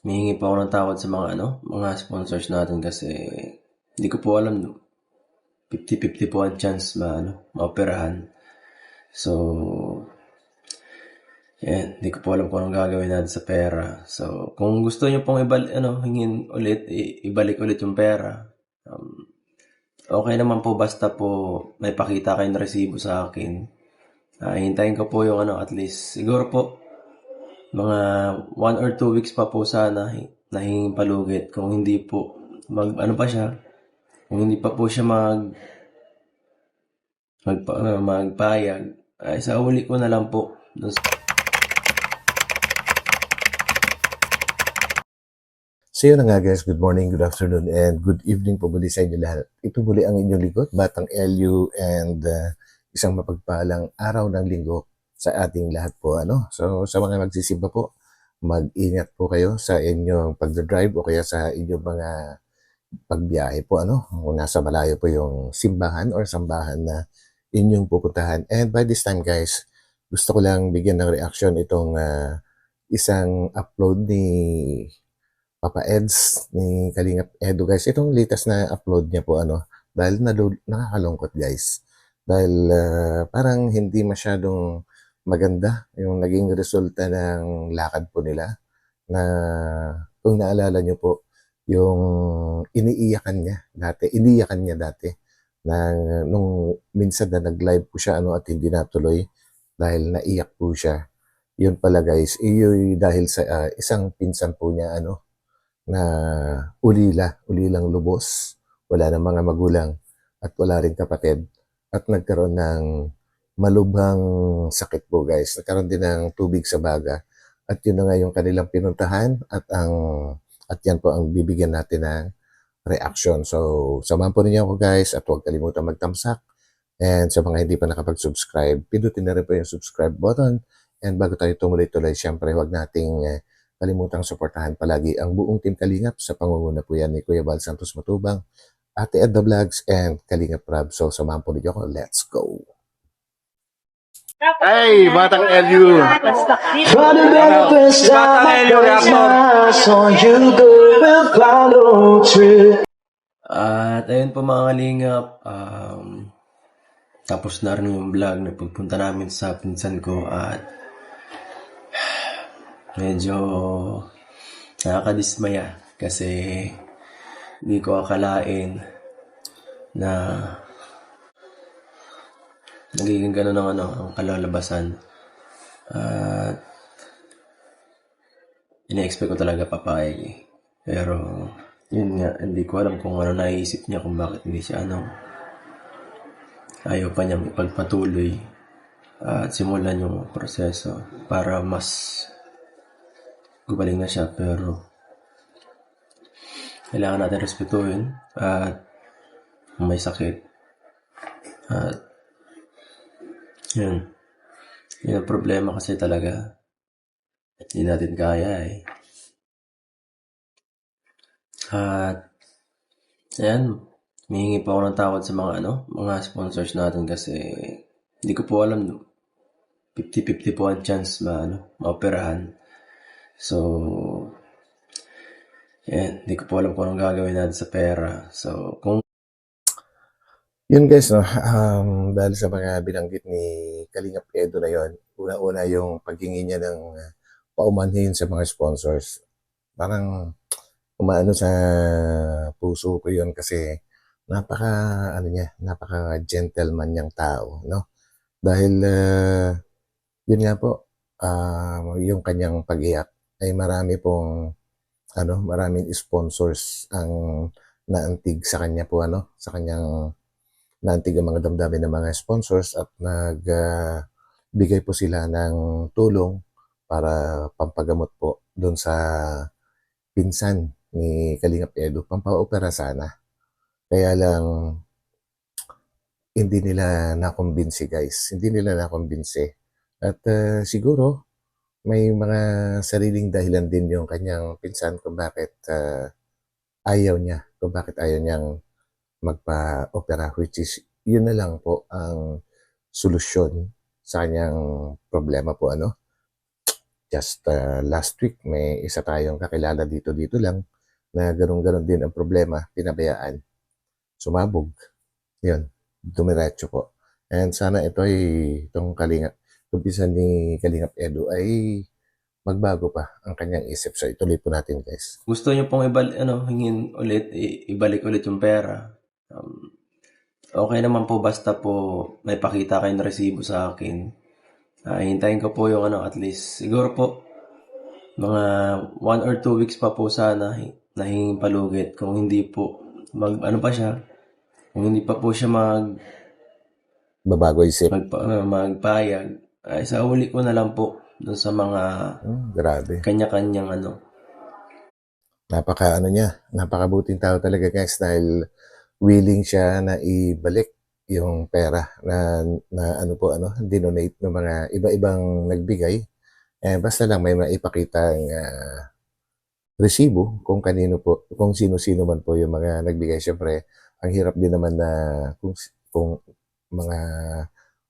Humihingi po ako ng tawad sa mga sponsors natin kasi hindi ko po alam, 50-50 po ang chance maoperahan. So, hindi ko po alam kung anong gagawin natin sa pera. So, kung gusto niyo pong hingin ulit, ibalik ulit yung pera. Okay naman po basta po may pakita kayong resibo sa akin. Hintayin ko po yung at least siguro po mga 1 or 2 weeks pa po sana nahinging palugit. Kung hindi po kung hindi pa po siya magpayag, ay sa uli ko na lang po. So yun na nga guys, good morning, good afternoon, and good evening po muli sa inyo lahat. Ito muli ang inyong likod, Batang LU, and isang mapagpalang araw ng linggo sa ating lahat po. So sa mga magsisimba po, mag-ingat po kayo sa inyong pagdadrive o kaya sa inyong mga pagbiyahe po. Kung nasa malayo po yung simbahan or sambahan na inyong pupuntahan. And by this time guys, gusto ko lang bigyan ng reaction itong isang upload ni Papa Eds ni Kalingap Edu guys. Itong latest na upload niya po dahil nakakalungkot guys. Dahil parang hindi masyadong maganda yung naging resulta ng lakad po nila na kung naalala niyo po yung iniiyakan niya dati na nung minsan na nag-live po siya at hindi natuloy dahil naiyak po siya. Yun pala guys, iyon dahil sa isang pinsan po niya na ulilang lubos, wala ng mga magulang at wala ring kapatid at nagkaroon ng malubhang sakit po guys. Nagkaroon din ng tubig sa baga at yun na nga yung kanilang pinuntahan at yan po ang bibigyan natin ng reaction. So, samahan po ninyo ako guys at huwag kalimutan magtamsak. And sa mga hindi pa nakapag-subscribe, pindutin na rin po yung subscribe button. And bago tayo tumuloy-tuloy, syempre huwag nating kalimutang suportahan palagi ang buong Team Kalingap sa pangunguna po yan ni Kuya Val Santos Matubang, Ate Edda Vlogs, and Kalingap Rab. So, samahan po ninyo ako. Let's go! Ay, Batang LU. For the very first time I place my eyes on you, girl, will follow through. At ayun po mga kalingap, tapos na rin yung vlog na pagpunta namin sa pinsan ko at medyo nakakadismaya kasi hindi ko akalain na nagiging ganun ang kalalabasan. At ina-expect ko talaga papayag eh. Pero yun nga, hindi ko alam kung ano naisip niya, kung bakit hindi siya ayaw pa niyang ipagpatuloy at simulan yung proseso para mas gumaling na siya. Pero kailangan natin respetuhin at may sakit at yun ang problema kasi talaga hindi natin kaya eh. At ayan, humihingi pa ako ng tawad sa mga sponsors natin kasi hindi ko po alam, 50-50 po ang chance maoperahan. So, hindi ko po alam kung anong gagawin natin sa pera. So, Yun guys, dahil sa mga binanggit ni Kalingap Edu na yon, una-una yung paghingi niya ng paumanhin sa mga sponsors. Parang umaano sa puso ko yun kasi napaka gentleman niyang tao, no? Dahil yun nga po, yung kanyang pag-iyak ay maraming sponsors ang naantig sa kanya po, sa kanyang naantig ang mga damdamin ng mga sponsors at nagbigay po sila ng tulong para pampagamot po doon sa pinsan ni Kalingap Edu, pampaopera sana. Kaya lang, hindi nila nakumbinsi guys. Hindi nila nakumbinsi. At siguro, may mga sariling dahilan din yung kanyang pinsan kung bakit ayaw niyang magpa-opera, which is yun na lang po ang solusyon sa kanyang problema po. just last week, may isa tayong kakilala dito lang na ganun-ganun din ang problema, pinabayaan, sumabog. Yun, dumiretso po. And sana itong umpisa ni Kalingap Edu ay magbago pa ang kanyang isip. So ituloy po natin, guys. Gusto niyo pong hingin ulit, ibalik ulit yung pera. Okay naman po basta po may pakita kayong resibo sa akin. Hintayin ko po yung at least siguro po mga 1 or 2 weeks pa po sana nahinging palugit. Kung hindi po kung hindi pa po siya Babago isip. magpayag, ay sa uli ko na lang po doon sa mga Grabe. kanya-kanyang Napakabuting tao talaga, guys, dahil willing siya na ibalik yung pera na dinonate ng mga iba-ibang nagbigay. Basta lang may maipakitang resibo kung sino-sino man po yung mga nagbigay. Siyempre, ang hirap din naman na kung mga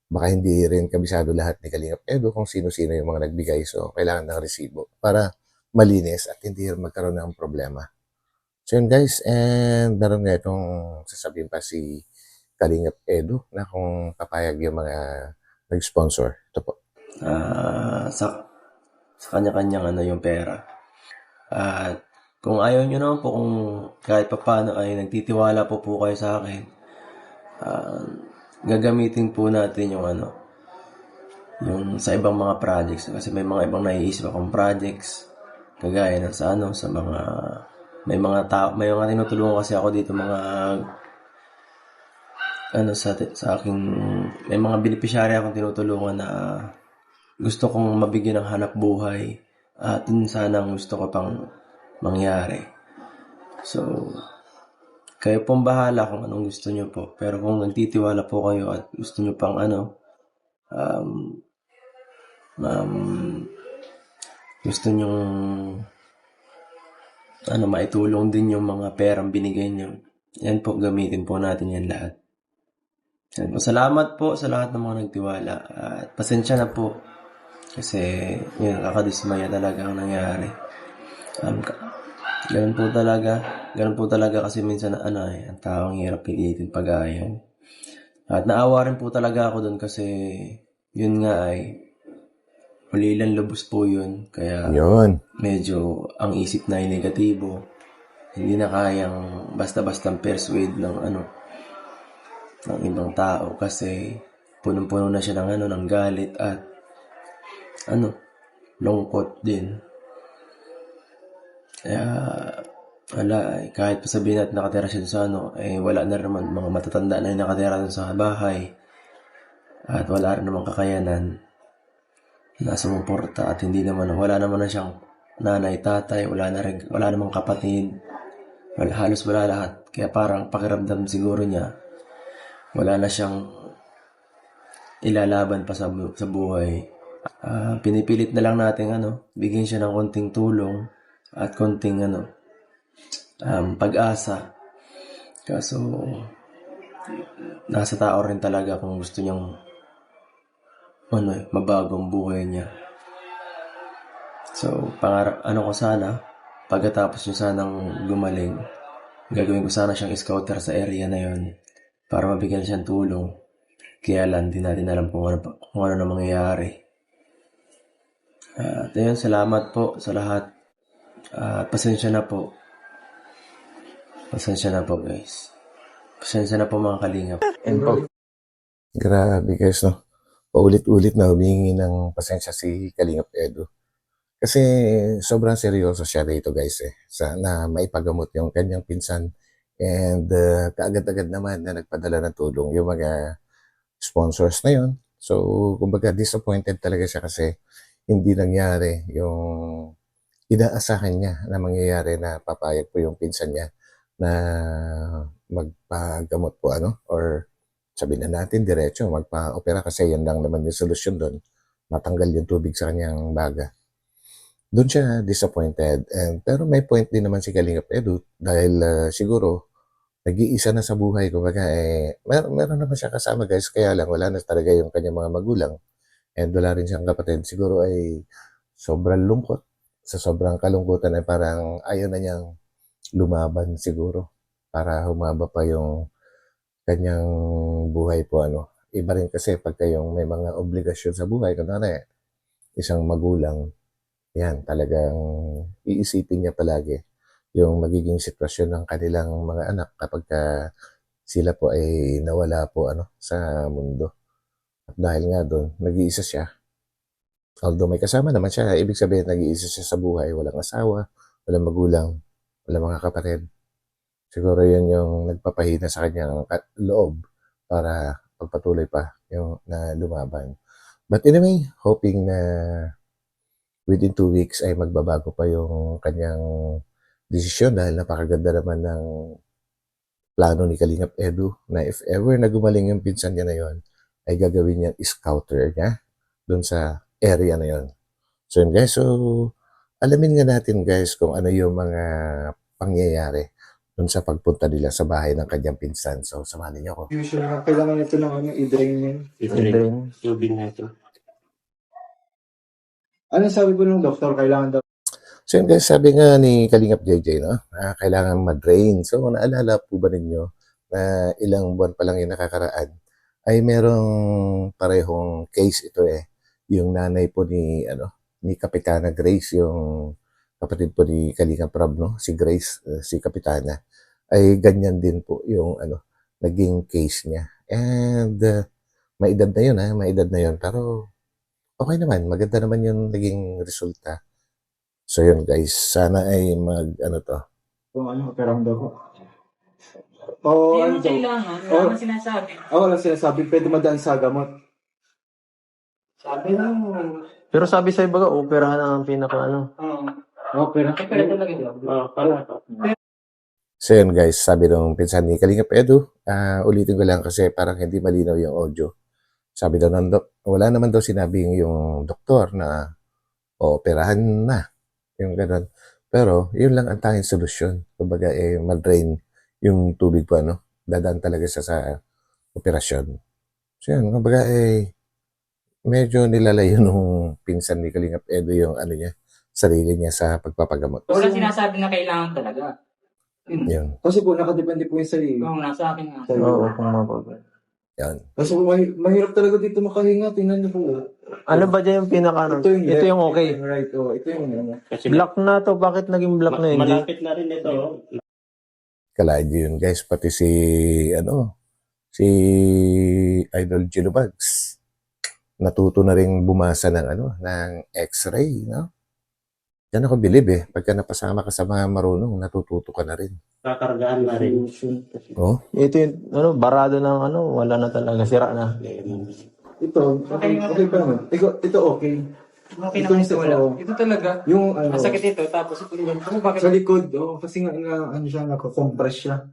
baka hindi rin kabisado lahat ni Kalingap Edu kung sino-sino yung mga nagbigay. So, kailangan ng resibo para malinis at hindi magkaroon ng problema. So yun, guys, and meron nga itong sasabihin pa si Kalingap Edu na kung papayag yung mga nag-sponsor. Ito po. sa kanya-kanyang yung pera. At kung ayaw nyo naman po, kung kahit pa paano ay nagtitiwala po kayo sa akin, gagamitin po natin yung sa ibang mga projects. Kasi may mga ibang naiisip akong projects, kagaya ng sa mga may mga tinutulungan kasi ako dito sa aking may mga beneficiary akong tinutulungan na gusto kong mabigyan ng hanap buhay at yun sana ang gusto ko pang mangyari. So kayo pong bahala kung anong gusto nyo po, pero kung nagtitiwala po kayo at gusto nyo pang gusto nyo maitulong din yung mga perang binigay nyo, yan po, gamitin po natin yan lahat. Yan po. Salamat po sa lahat ng mga nagtiwala at pasensya na po kasi yun, kakadismaya talaga ang nangyari. Ganun po talaga kasi minsan ang taong hirap pilitin pag-ayaw. At naawa rin po talaga ako doon kasi yun nga ay hulilan lubos po yun. Kaya medyo ang isip na ay negatibo. Hindi na kayang basta-bastang persuade ng ibang tao kasi punong-puno na siya ng galit at lungkot din. Kaya kahit pa sabihin natin nakatira siya sa wala na rin naman mga matatanda na nakatira dun sa bahay at wala rin naman kakayanan na sumuporta at wala naman na siyang nanay, tatay, wala namang kapatid, halos wala lahat. Kaya parang pakiramdam siguro niya wala na siyang ilalaban pa sa buhay. Pinipilit na lang natin bigyan siya ng konting tulong at konting pag-asa. Kaso nasa tao rin talaga kung gusto niyang mabagong buhay niya. So pangarap ko sana pagkatapos niya sanang gumaling, gagawin ko sana siyang scouter sa area na yon para mabigyan siyang tulong. Kaya lang di natin alam kung ano na mangyayari. At ayun, salamat po sa lahat. Pasensya na po guys. Pasensya na po mga kalingap. Grabe, guys, no? Paulit-ulit na humingi ng pasensya si Kalingap Edu. Kasi sobrang seryoso siya dito, guys, na maipagamot yung kanyang pinsan. And kaagad-agad naman na nagpadala ng tulong yung mga sponsors na yon. So, kumbaga disappointed talaga siya kasi hindi nangyari yung inaasahan niya na mangyayari, na papayag po yung pinsan niya na magpagamot po or sabihin na natin diretso magpa-opera kasi yan lang naman yung solusyon doon, matanggal yung tubig sa kanyang baga. Doon siya disappointed. Pero may point din naman si Kalingap Edu dahil siguro nag-iisa na sa buhay. Kumbaga meron naman siya kasama, guys, kaya lang wala na talaga yung kanyang mga magulang and wala rin siyang kapatid. Siguro ay sobrang lungkot. Sa sobrang kalungkutan ay parang ayaw na niyang lumaban siguro para humaba pa yung kanyang buhay po ano. Iba rin kasi pagka yung may mga obligasyon sa buhay, kunwari, isang magulang, yan, talagang iisipin niya palagi yung magiging sitwasyon ng kanilang mga anak kapag sila po ay nawala po ano sa mundo. At dahil nga doon, nag-iisa siya. Although may kasama naman siya, ibig sabihin nag-iisa siya sa buhay, walang asawa, walang magulang, walang mga kapatid. Siguro yun yung nagpapahina sa kanyang loob para pagpatuloy pa yung na lumaban. But anyway, hoping na within 2 weeks ay magbabago pa yung kanyang desisyon dahil napakaganda naman ng plano ni Kalingap Edu na if ever na gumaling yung pinsan niya na yon ay gagawin niyang scouter niya doon sa area na yon. So yun guys, so alamin nga natin guys kung ano yung mga pangyayari doon sa pagpunta nila sa bahay ng kanyang pinsan. So samahan niyo ako. Usually, kailangan ito ng ano, i-drain yun. I-drain. Tubig na ito. Ano sabi po ng doktor? Kailangan daw. So yun guys, sabi nga ni Kalingap JJ, no? Kailangan ma-drain. So naalala po ba ninyo na ilang buwan pa lang yung nakakaraan ay merong parehong case ito eh. Yung nanay po ni Kapitana Grace, yung kapatid po ni Kalingap Rob, no? Si Grace, si Kapitana, ay ganyan din po yung naging case niya. And may edad na yun, may edad na yun. Pero okay naman, maganda naman yung naging resulta. So yun guys, sana ay Kung ano, operang daw po. Hindi Ano naman daw? kailangan. Wala naman sinasabi. Walang sinasabi, pwede madaan sa gamot. Sabi lang. Pero sabi sa iba, operahan ang pinaka Opera? Pero talaga yun. So yun guys, sabi nung pinsan ni Kalingap Edu, ulitin ko lang kasi parang hindi malinaw yung audio. Sabi daw ng wala naman daw sinabing yung doktor na operahan na, yung gano'n. Pero yun lang ang tanging solusyon. Kumbaga ma-drain yung tubig po dadaan talaga siya sa operasyon. So yun, kumbaga medyo nilalayo nung pinsan ni Kalingap Edu yung niya, sarili niya sa pagpapagamot. Wala sinasabi na kailangan talaga. Yun. Kasi po, nakadepende po yung sarili. Kung nasa akin nga. Oo, kung mapagod. Yan. Kasi po, mahirap talaga dito makahinga. Tingnan niyo po. Ano ba dyan yung pinaka Ito yung Ito left, yung okay. ito yung right. Ito yung Kasi black na to. Bakit naging black na hindi? Malapit na rin ito. Kalayo yun guys, pati si Idol Gino Bugs. Natuto na rin bumasa ng X-ray, no? Yan ako believe pagka napasama ka sa mga marunong, natututo ka na rin. Kakargaan na rin. Oh? Ito yung barado ng wala na talaga. Sira na. Ito, okay pa naman. Ito okay. Okay Ito naman yung ito wala. oh. Ito talaga. Yung Masakit ito. Tapos ito yun. Ano bakit? sa likod, kasi nga siya, nakakompress siya.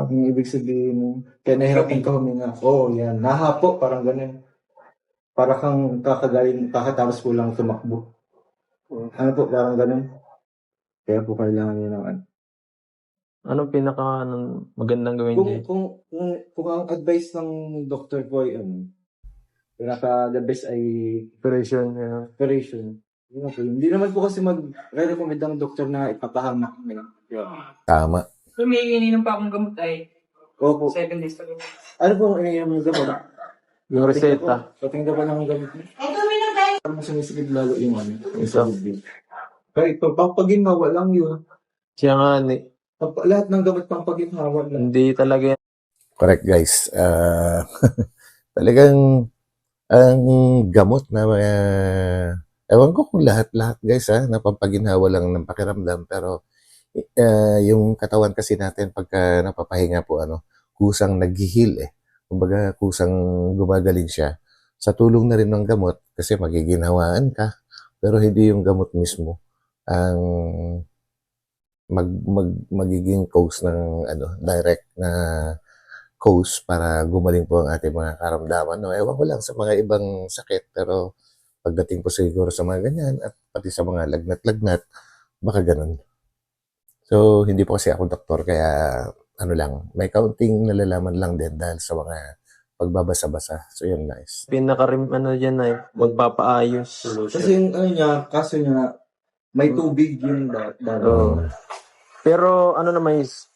Yung ibig sabihin, kaya nahirapan ka huminga. Yan. Nahapo, parang ganun. Para kang kakatapos po lang tumakbo. Ano po, parang ganun. Kaya po kailangan nyo ng Anong pinaka magandang gawin dyan? Kung ang advice ng doctor po ay pinaka-the best ay Operation. operation. Yun po. Hindi naman po kasi mag-recommend ang doktor na ipapahamak. Tama. So may ininom pa akong gamot ay Opo. 7 days ago. Ano po ang ininom ng gamot? Yung reseta. Patingin ba ng gamot niya? Parang sumisigid lalo yung Isa. Kaya pampaginhawa lang yun. Siya nga, Lahat ng gamot pampaginhawa lang. hindi talaga yan. Correct guys. Talagang ang gamot na ewan ko kung lahat guys napapaginhawa lang ng pakiramdam pero yung katawan kasi natin pagka napapahinga po kusang nag-heal kumbaga kusang gumagaling siya sa tulong na rin ng gamot kasi magiginhawaan ka pero hindi yung gamot mismo ang magiging cause ng direct na cause para gumaling po ang ating mga karamdaman. No? Ewan ko lang sa mga ibang sakit, pero pagdating po siguro sa mga ganyan at pati sa mga lagnat-lagnat, baka ganun. So, hindi po kasi ako doktor, kaya may kaunting nalalaman lang din dahil sa mga pagbabasa-basa. So yun, nice. Pinaka-rim, ano dyan na magpapaayos. Kasi yung ano niya, kaso niya, may tubig yung Oo. Mm. Pero ano naman is,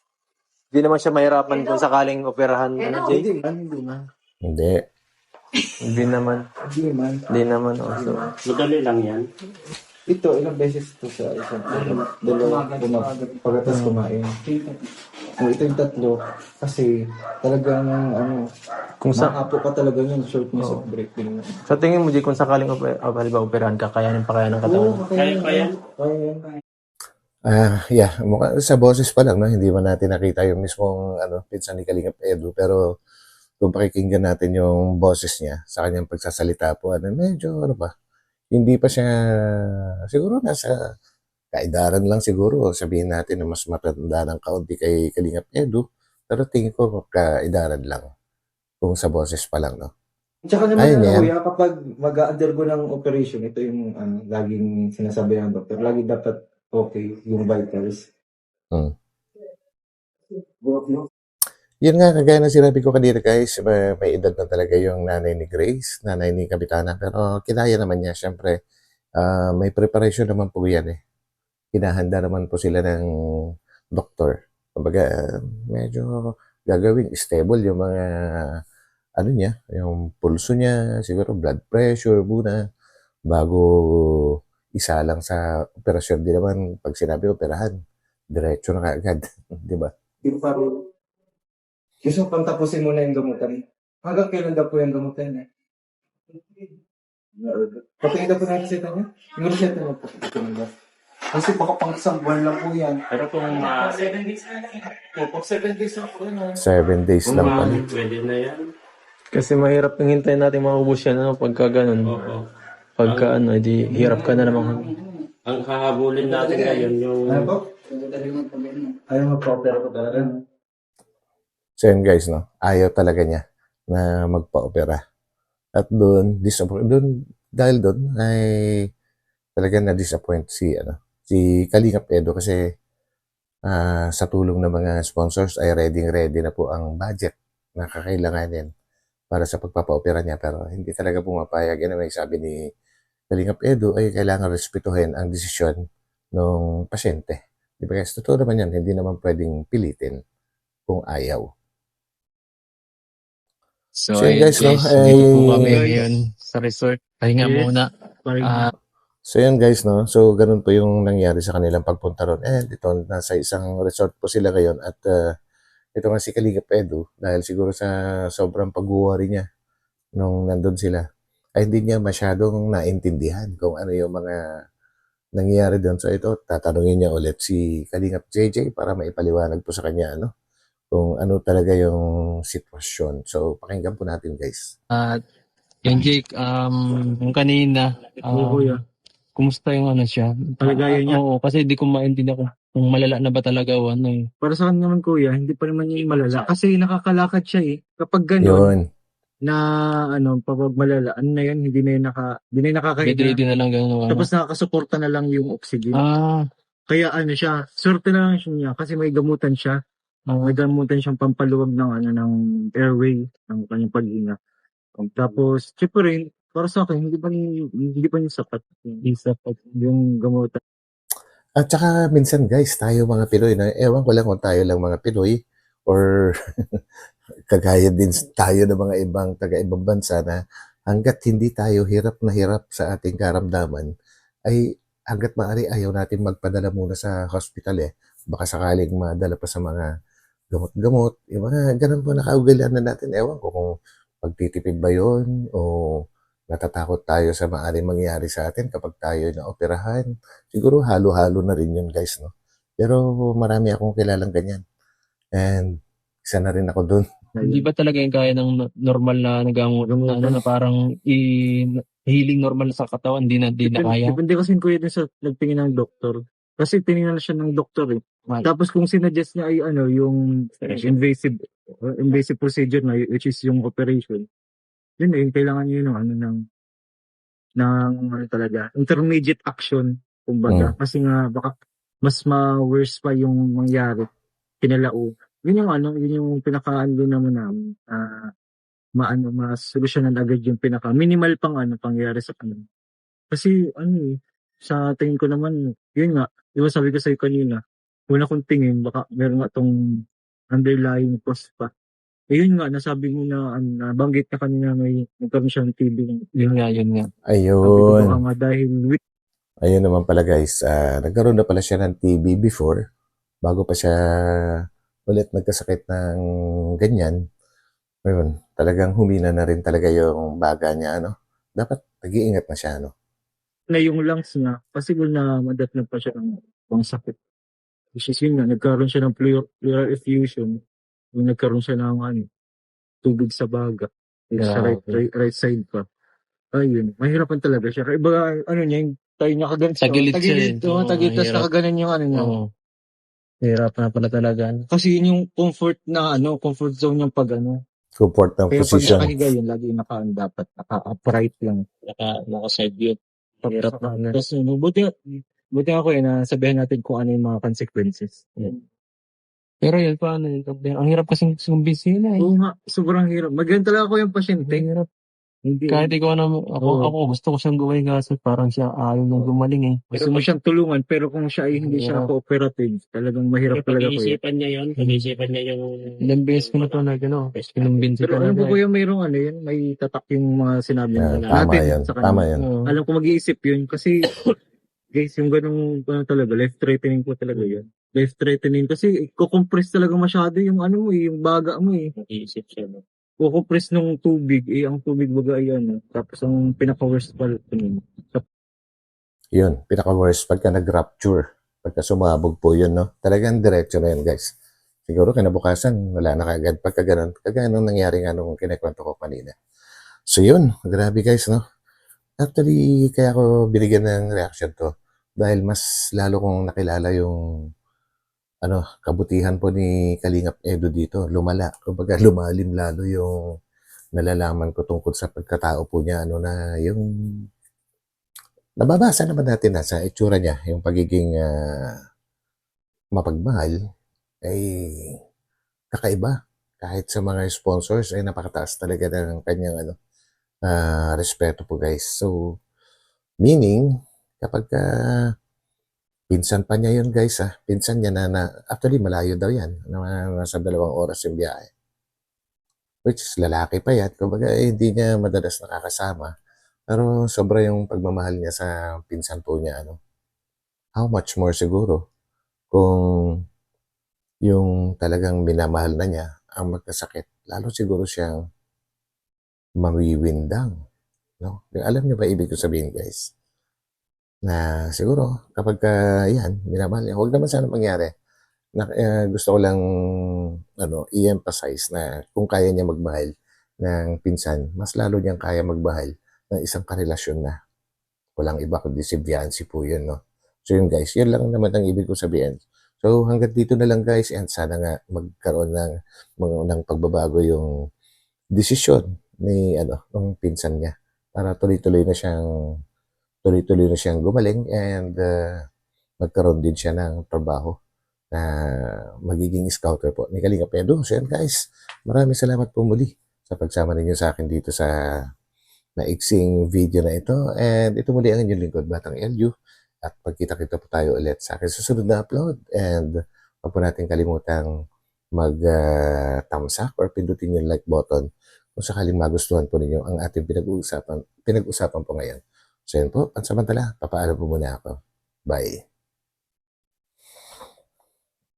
di naman siya mahirapan kung sakaling operahan. Ano, Jay? Hindi man. Hindi. Hindi naman. Hindi naman. Oh, so, Madali lang yan. Ito, ilang beses ito sa isang dalawa, pagkatas kumain. Ito yung tatlo, kasi talagang, kung sa, mahapo ka talaga yun, shortness of breath. sa tingin mo, Jay, kung sakaling halimbawa operahan ka, kakayanin pa kaya ng katawan? Kaya pa yan. Yeah, sa boses pa lang, no? Hindi man natin nakita yung mismong pinsan ni Kalingap Edu, pero kung pakikinggan natin yung boses niya sa kanyang pagsasalita po, medyo hindi pa siya, siguro nasa kaedaran lang siguro, sabihin natin na mas matanda ng kaunti kay Kalingap Edu, pero tingin ko kaedaran lang kung sa boses pa lang, no? Tsaka naman Ayun yan. kuya, kapag mag-undergo ng operation, ito yung laging sinasabi ng doktor, lagi dapat okay yung vitals. Hmm. Yun nga, kagaya ng sinabi ko kanina guys, may edad na talaga yung nanay ni Grace, nanay ni Kapitana, pero kinaya naman niya, syempre, may preparation naman po yan eh. Hinahanda naman po sila ng doktor. Kumbaga, medyo gagawin stable yung mga, niya, yung pulso niya, siguro blood pressure muna, bago isa lang sa operasyon. Di naman, pag sinabi operahan, diretso na kaagad, di ba? Yung parang, gusto pang tapusin muna yung gamutan. Hanggang kailan daw po yung gamutan niya? Patingin daw po natin reseta niya? Yung reseta niya po. Kasi baka pang isang buwan lang po yan. Pero kung 7 days na lang. Pag 7 days lang po yun. 7 days lang pala. pwede na yan. Kasi mahirap yung hintayin natin maubos yan, pagka ganun. Oo. Pagka edi hirap ka na naman. Ang hahabulin natin ngayon yung... Ano po? Ayaw magpa-opera ko talaga. So yun guys, no? Ayaw talaga niya na magpa-opera. At doon, dahil doon, ay talaga na-disappoint si Kalingap Edu kasi sa tulong ng mga sponsors ay ready na po ang budget na kakailanganin para sa pagpapa-opera niya. Pero hindi talaga pumapayag. Anyway, sabi ni Kalingap Edu ay kailangan respetuhin ang desisyon ng pasyente. Di ba guys? Totoo naman yan. Hindi naman pwedeng pilitin kung ayaw. So, So, yun, ayun guys, no? guys, dito po Ay- kami ngayon sa resort. Pahinga muna. So yun guys, no? So ganun po yung nangyari sa kanilang pagpunta ron. Ito, nasa isang resort po sila ngayon at ito nga si Kalingap Edu dahil siguro sa sobrang pag-worry niya nung nandun sila ay hindi niya masyadong naintindihan kung ano yung mga nangyayari doon. So ito, tatanungin niya ulit si Kalingap JJ para maipaliwanag po sa kanya kung ano talaga yung sitwasyon. So pakinggan po natin guys. At yun Jake, yung kanina, kumusta yung siya? Kalagayan niya? Oo, kasi di ko maintindihan kung malala na ba talaga o ano eh. Para sa kanya naman kuya, hindi pa naman niya malala. Kasi nakakalakad siya eh. Kapag gano'n, Yun. na kapag malala, na yun, hindi na yun nakakahiga. Bedready na lang gano'n. Tapos nakakasuporta na lang yung oxygen. Kaya siya, swerte na lang siya kasi may gamutan siya. May gamutan siyang pampaluwag ng airway, ng kanyang paghinga. Tapos, syempre, para sa akin, hindi pa niya sapat. Hindi sapat yung gamutan. At saka minsan guys, tayo mga Pinoy, ewan ko lang kung tayo lang mga Pinoy or kagaya din tayo ng mga ibang taga-ibang bansa na hanggat hindi tayo hirap na hirap sa ating karamdaman, ay hanggat maaari ayaw natin magpadala muna sa hospital eh. Baka sakaling madala pa sa mga gamot-gamot. Yung mga ganun po nakaugalian na natin. Ewan ko kung pagtitipid ba yun o natatakot tayo sa maaaring mangyari sa atin kapag tayo na-operahan. Siguro halo-halo na rin yun guys, no? Pero marami akong kilalang ganyan. And isa na rin ako dun. Hindi ba talaga yung kaya ng normal na nagamot na parang healing normal sa katawan, di na kaya? Depende kasi kuya din sa nagtingin ng doktor. Kasi tinignan siya ng doktor eh. Tapos kung sinuggest niya ay yung invasive procedure na which is yung operation. Yun yung kailangan niya ng talaga intermediate action kumbaga. Kasi nga baka mas ma-worse pa yung mangyari kinalao. Yun yung pinaka-ano naman namin masolusyonan agad yung pinaka minimal pang pangyayari sa kanila. Kasi sa tingin ko naman, yun nga, di ba sabi ko sa'yo kanina, una kong tingin, baka meron nga tong underlying cause pa. Yun nga, nasabi mo na, nabanggit na kanina may nagkaroon siya ng TB. Yun nga. Sabi ko Ayun. baka nga dahil Ayun naman pala guys, nagkaroon na pala siya ng TB before, bago pa siya ulit nagkasakit ng ganyan. Ayun, talagang humina na rin talaga yung baga niya, Dapat nag-iingat na siya, na yung lungs niya, possible na madatnan pa siya ng ibang sakit. Which is yun nga, nagkaroon siya ng pleural effusion, yung nagkaroon siya ng tubig sa baga, sa right side pa. Ayun, mahirapan talaga siya. Kaya iba, niya, yung tayo niya kaganto. Tagilid siya eh. Tagilid, tas Mahirap. nakaganan yung niya. Oo. Hirap na pala talaga. Kasi yun yung comfort zone niyang pag Comfort ng Kaya pag position. nakahiga yun, lagi dapat naka-upright lang. Naka-side view. Hirap na. Tapos buti ako nasabihan natin kung ano yung mga consequences. Pero yun, paano yun? Ang hirap kasing sumbisiin eh. Oo nga, sobrang hirap. Magaling talaga ako yung pasyente. Hirap. Hindi. Kahit ikaw naman, ako gusto ko siyang gawin kasi parang siya ayaw nang gumaling eh. Gusto mo siyang tulungan, pero kung siya ay hindi siya cooperative, talagang mahirap talaga po yun. Pag-iisipan niya yun, pag-iisipan niya yung... Ilang beses ko na ito na kinumbinsi Pero ko alam na. ko kuya, mayroong may tatak yung mga sinabi Yeah, natin tama yan. sa kanya. Tama yan. Alam ko mag-iisip yun kasi guys, yung ganun talaga, life-threatening po talaga yun. Life-threatening kasi kukompress talaga masyado yung yung baga mo eh. Mag-iisip siya. Kukompress ng tubig, ang tubig baga ay tapos ang pinaka-worst pala Yun, pinaka-worst pagka nag-rupture, pagka sumabog po yun, Talagang diretso na yun, guys. Siguro kinabukasan, wala na kagad pagka ganun. Kagaya nung nangyari nga nung kinikwento ko kanina. So yun, grabe guys, Actually, kaya ako binigyan ng reaction to. Dahil mas lalo kong nakilala yung kabutihan po ni Kalingap Edo dito. Lumala. Kumbaga lumalim lalo yung nalalaman ko tungkol sa pagkatao po niya. Yung nababasa naman natin sa itsura niya, yung pagiging mapagmahal, ay kakaiba. Kahit sa mga sponsors, ay napakataas talaga ng kanyang respeto po guys. So, meaning, kapag pinsan pa niya yun guys, pinsan niya na actually malayo daw yan, nasa 2 oras yung biyahe. Which is lalaki pa yan, kumbaga hindi niya madalas nakakasama. Pero sobra yung pagmamahal niya sa pinsan po niya, How much more siguro kung yung talagang minamahal na niya ang magkasakit, lalo siguro siyang mawiwindang, Alam niyo ba ibig ko sabihin guys? Na siguro kapag yan, minamahal niya, huwag naman sana mangyari. Gusto ko lang i-emphasize na kung kaya niya magmahal ng pinsan, mas lalo niyang kaya magmahal ng isang karelasyon na walang iba kundi si Viancy po yun, So yun guys, yun lang naman ang ibig ko sabihin. So hanggang dito na lang guys, and sana nga magkaroon ng pagbabago yung desisyon ni ng pinsan niya para tuloy-tuloy na siyang gumaling and magkaroon din siya ng trabaho na magiging scouter po ni Kalingap Edo. So yan guys, maraming salamat po muli sa pagsama ninyo sa akin dito sa naiksing video na ito. And ito muli ang inyong lingkod, Batang LU. At pagkita-kita po tayo ulit sa akin susunod na upload. And huwag po natin kalimutang mag-thumbs up or pindutin yung like button kung sakaling magustuhan po ninyo ang ating pinag-uusapan po ngayon. So yun po, pansamantala, papaano po muna ako. Bye.